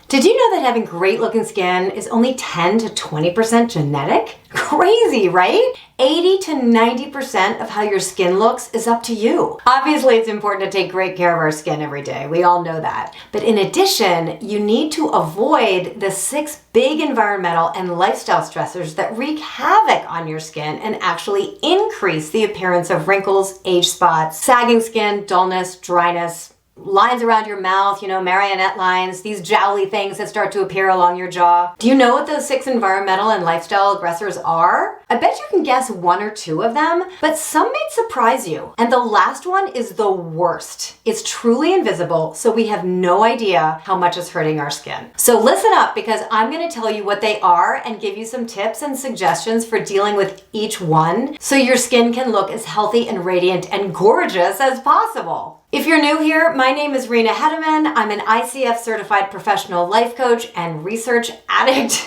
Did you know that having great looking skin is only 10 to 20% genetic? Crazy, right? 80 to 90% of how your skin looks is up to you. Obviously, it's important to take great care of our skin every day. We all know that. But in addition, you need to avoid the 6 big environmental and lifestyle stressors that wreak havoc on your skin and actually increase the appearance of wrinkles, age spots, sagging skin, dullness, dryness, lines around your mouth, marionette lines, these jowly things that start to appear along your jaw. Do you know what those 6 environmental and lifestyle aggressors are? I bet you can guess 1 or 2 of them, but some may surprise you. And the last one is the worst. It's truly invisible, so we have no idea how much is hurting our skin. So listen up, because I'm going to tell you what they are and give you some tips and suggestions for dealing with each one so your skin can look as healthy and radiant and gorgeous as possible. If you're new here, my name is Rena Hedeman. I'm an ICF certified professional life coach and research addict.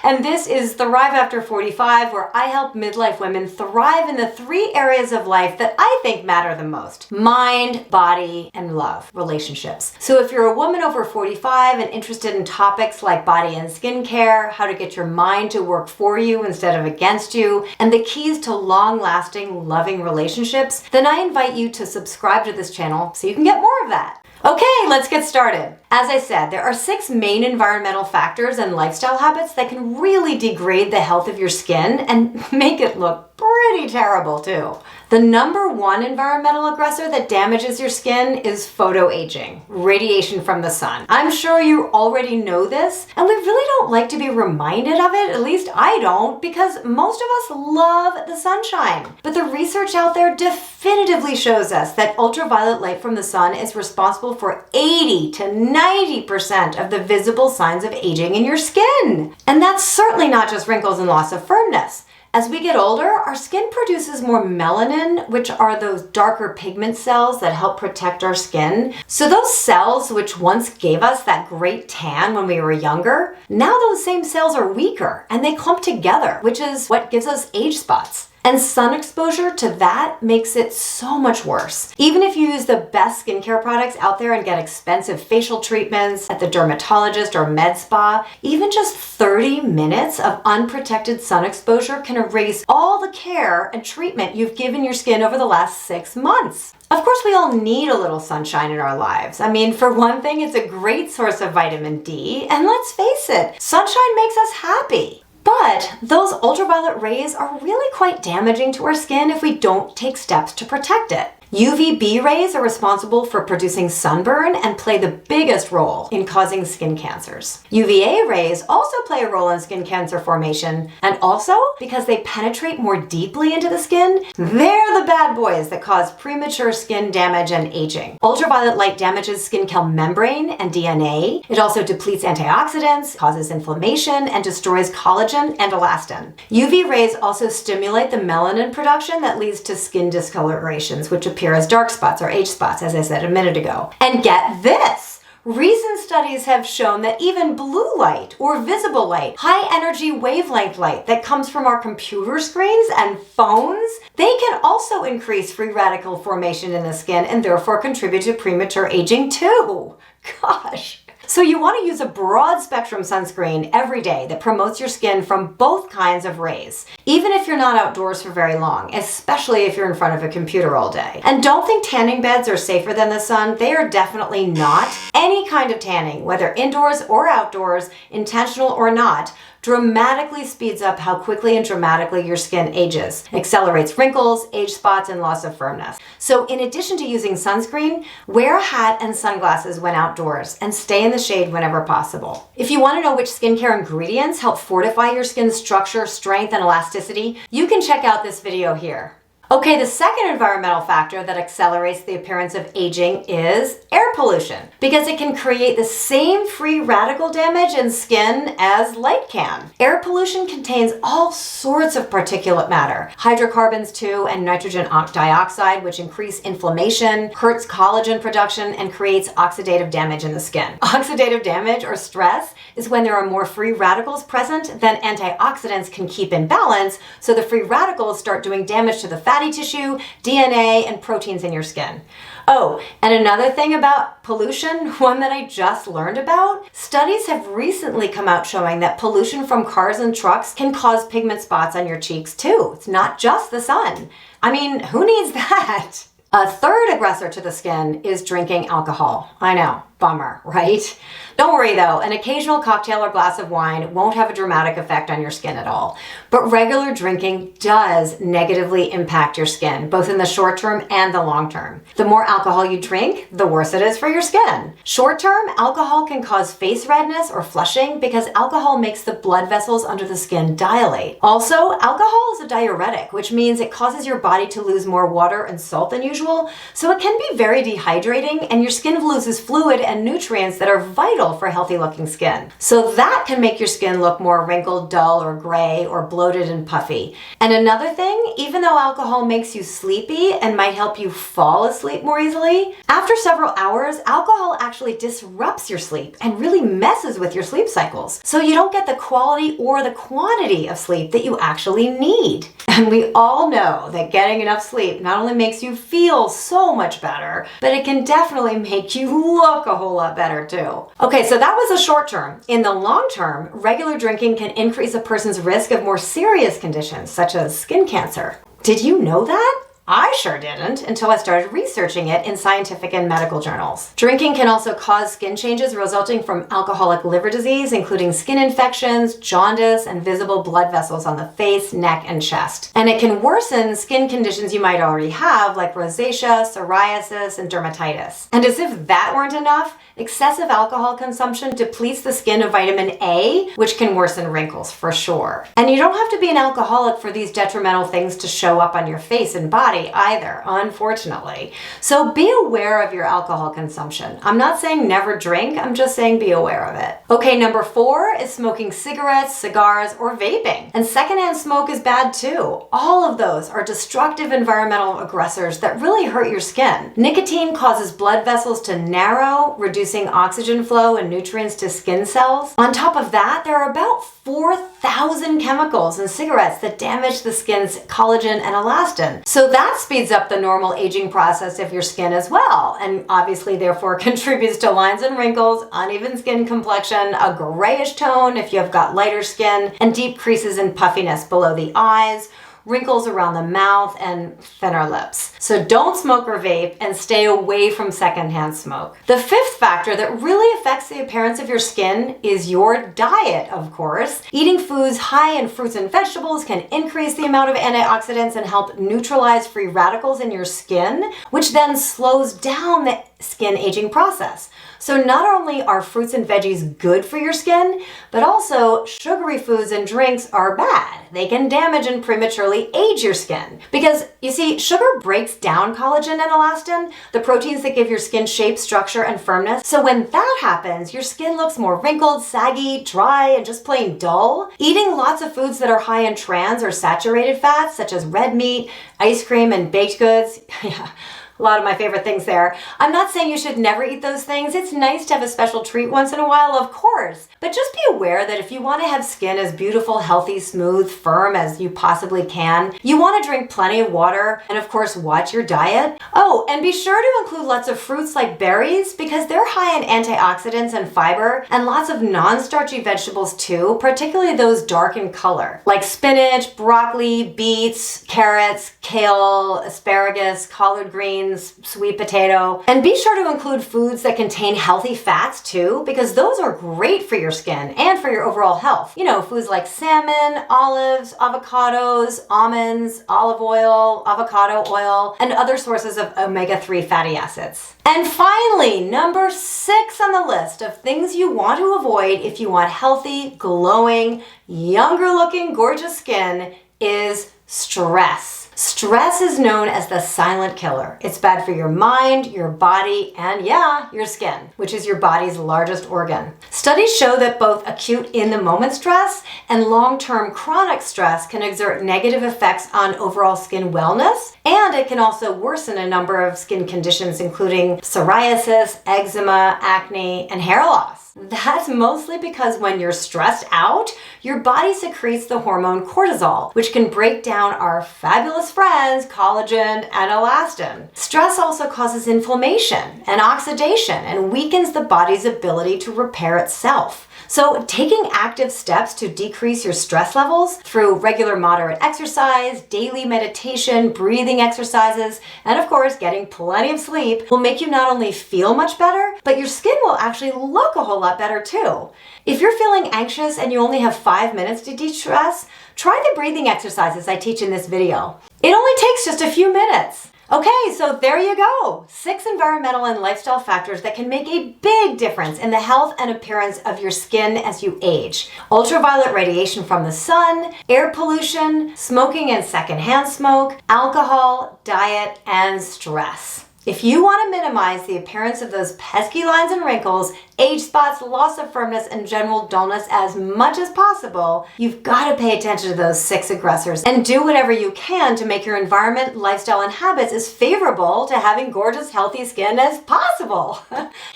And this is Thrive After 45, where I help midlife women thrive in the 3 areas of life that I think matter the most: mind, body, and love, relationships. So if you're a woman over 45 and interested in topics like body and skincare, how to get your mind to work for you instead of against you, and the keys to long-lasting, loving relationships, then I invite you to subscribe to this channel so you can get more of that. Okay, let's get started. As I said, there are 6 main environmental factors and lifestyle habits that can really degrade the health of your skin and make it look pretty terrible too. The number 1 environmental aggressor that damages your skin is photoaging, radiation from the sun. I'm sure you already know this, and we really don't like to be reminded of it, at least I don't, because most of us love the sunshine. But the research out there definitively shows us that ultraviolet light from the sun is responsible for 80 to 90% of the visible signs of aging in your skin. And that's certainly not just wrinkles and loss of firmness. As we get older, our skin produces more melanin, which are those darker pigment cells that help protect our skin. So those cells, which once gave us that great tan when we were younger, now those same cells are weaker and they clump together, which is what gives us age spots. And sun exposure to that makes it so much worse. Even if you use the best skincare products out there and get expensive facial treatments at the dermatologist or med spa, even just 30 minutes of unprotected sun exposure can erase all the care and treatment you've given your skin over the last 6 months. Of course, we all need a little sunshine in our lives. I mean, for one thing, it's a great source of vitamin D, and let's face it, sunshine makes us happy. But those ultraviolet rays are really quite damaging to our skin if we don't take steps to protect it. UVB rays are responsible for producing sunburn and play the biggest role in causing skin cancers. UVA rays also play a role in skin cancer formation, and also because they penetrate more deeply into the skin, they're the bad boys that cause premature skin damage and aging. Ultraviolet light damages skin cell membrane and DNA. It also depletes antioxidants, causes inflammation, and destroys collagen and elastin. UV rays also stimulate the melanin production that leads to skin discolorations, which appear as dark spots or age spots, as I said a minute ago. And get this! Recent studies have shown that even blue light or visible light, high energy wavelength light that comes from our computer screens and phones, they can also increase free radical formation in the skin and therefore contribute to premature aging too. Gosh. So you want to use a broad spectrum sunscreen every day that promotes your skin from both kinds of rays, even if you're not outdoors for very long, especially if you're in front of a computer all day. And don't think tanning beds are safer than the sun. They are definitely not. Any kind of tanning, whether indoors or outdoors, intentional or not, dramatically speeds up how quickly and dramatically your skin ages, accelerates wrinkles, age spots, and loss of firmness. So in addition to using sunscreen, wear a hat and sunglasses when outdoors and stay in the shade whenever possible. If you want to know which skincare ingredients help fortify your skin's structure, strength, and elasticity, you can check out this video here. Okay, the second environmental factor that accelerates the appearance of aging is air pollution, because it can create the same free radical damage in skin as light can. Air pollution contains all sorts of particulate matter, hydrocarbons too, and nitrogen dioxide, which increase inflammation, hurts collagen production, and creates oxidative damage in the skin. Oxidative damage or stress is when there are more free radicals present than antioxidants can keep in balance, so the free radicals start doing damage to the fat fatty tissue, DNA, and proteins in your skin. Oh, and another thing about pollution, one that I just learned about, studies have recently come out showing that pollution from cars and trucks can cause pigment spots on your cheeks too. It's not just the sun. I mean, who needs that? A third aggressor to the skin is drinking alcohol. I know, bummer, right? Don't worry though, an occasional cocktail or glass of wine won't have a dramatic effect on your skin at all. But regular drinking does negatively impact your skin, both in the short term and the long term. The more alcohol you drink, the worse it is for your skin. Short term, alcohol can cause face redness or flushing because alcohol makes the blood vessels under the skin dilate. Also, alcohol is a diuretic, which means it causes your body to lose more water and salt than usual, so it can be very dehydrating and your skin loses fluid and nutrients that are vital for healthy looking skin. So that can make your skin look more wrinkled, dull, or gray, or bloated and puffy. And another thing, even though alcohol makes you sleepy and might help you fall asleep more easily, after several hours, alcohol actually disrupts your sleep and really messes with your sleep cycles. So you don't get the quality or the quantity of sleep that you actually need. And we all know that getting enough sleep not only makes you feel so much better, but it can definitely make you look a whole lot better too. Okay, so that was the short term. In the long term, regular drinking can increase a person's risk of more serious conditions, such as skin cancer. Did you know that? I sure didn't until I started researching it in scientific and medical journals. Drinking can also cause skin changes resulting from alcoholic liver disease, including skin infections, jaundice, and visible blood vessels on the face, neck, and chest. And it can worsen skin conditions you might already have, like rosacea, psoriasis, and dermatitis. And as if that weren't enough, excessive alcohol consumption depletes the skin of vitamin A, which can worsen wrinkles for sure. And you don't have to be an alcoholic for these detrimental things to show up on your face and body either, unfortunately. So be aware of your alcohol consumption. I'm not saying never drink, I'm just saying be aware of it. Okay, number 4 is smoking cigarettes, cigars, or vaping. And secondhand smoke is bad too. All of those are destructive environmental aggressors that really hurt your skin. Nicotine causes blood vessels to narrow, reducing oxygen flow and nutrients to skin cells. On top of that, there are about 4,000 chemicals in cigarettes that damage the skin's collagen and elastin. So that speeds up the normal aging process of your skin as well, and obviously therefore contributes to lines and wrinkles, uneven skin complexion, a grayish tone if you have got lighter skin, and deep creases and puffiness below the eyes, wrinkles around the mouth, and thinner lips. So don't smoke or vape and stay away from secondhand smoke. The 5th factor that really affects the appearance of your skin is your diet, of course. Eating foods high in fruits and vegetables can increase the amount of antioxidants and help neutralize free radicals in your skin, which then slows down the skin aging process. So not only are fruits and veggies good for your skin, but also sugary foods and drinks are bad. They can damage and prematurely age your skin. Because you see, sugar breaks down collagen and elastin, the proteins that give your skin shape, structure, and firmness. So when that happens, your skin looks more wrinkled, saggy, dry, and just plain dull. Eating lots of foods that are high in trans or saturated fats, such as red meat, ice cream, and baked goods, yeah, a lot of my favorite things there. I'm not saying you should never eat those things. It's nice to have a special treat once in a while, of course. But just be aware that if you want to have skin as beautiful, healthy, smooth, firm as you possibly can, you want to drink plenty of water and of course watch your diet. Oh, and be sure to include lots of fruits like berries because they're high in antioxidants and fiber, and lots of non-starchy vegetables too, particularly those dark in color, like spinach, broccoli, beets, carrots, kale, asparagus, collard greens, sweet potato. And be sure to include foods that contain healthy fats too, because those are great for your skin and for your overall health. You know, foods like salmon, olives, avocados, almonds, olive oil, avocado oil, and other sources of omega-3 fatty acids. And finally, number 6 on the list of things you want to avoid if you want healthy, glowing, younger looking, gorgeous skin is stress. Stress is known as the silent killer. It's bad for your mind, your body, and yeah, your skin, which is your body's largest organ. Studies show that both acute in-the-moment stress and long-term chronic stress can exert negative effects on overall skin wellness, and it can also worsen a number of skin conditions, including psoriasis, eczema, acne, and hair loss. stress. That's mostly because when you're stressed out, your body secretes the hormone cortisol, which can break down our fabulous friends, collagen and elastin. Stress also causes inflammation and oxidation and weakens the body's ability to repair itself. So taking active steps to decrease your stress levels through regular moderate exercise, daily meditation, breathing exercises, and of course getting plenty of sleep will make you not only feel much better, but your skin will actually look a whole lot better too. If you're feeling anxious and you only have 5 minutes to de-stress, try the breathing exercises I teach in this video. It only takes just a few minutes. Okay, so there you go. 6 environmental and lifestyle factors that can make a big difference in the health and appearance of your skin as you age. Ultraviolet radiation from the sun, air pollution, smoking and secondhand smoke, alcohol, diet, and stress. If you want to minimize the appearance of those pesky lines and wrinkles, age spots, loss of firmness, and general dullness as much as possible, you've got to pay attention to those 6 aggressors and do whatever you can to make your environment, lifestyle, and habits as favorable to having gorgeous, healthy skin as possible.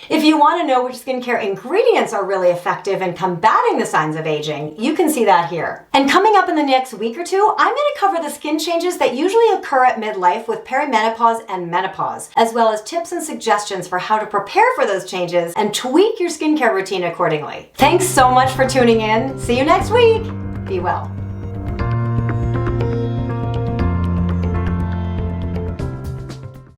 If you want to know which skincare ingredients are really effective in combating the signs of aging, you can see that here. And coming up in the next week or two, I'm going to cover the skin changes that usually occur at midlife with perimenopause and menopause, as well as tips and suggestions for how to prepare for those changes and tweak your skincare routine accordingly. Thanks so much for tuning in. See you next week. Be well.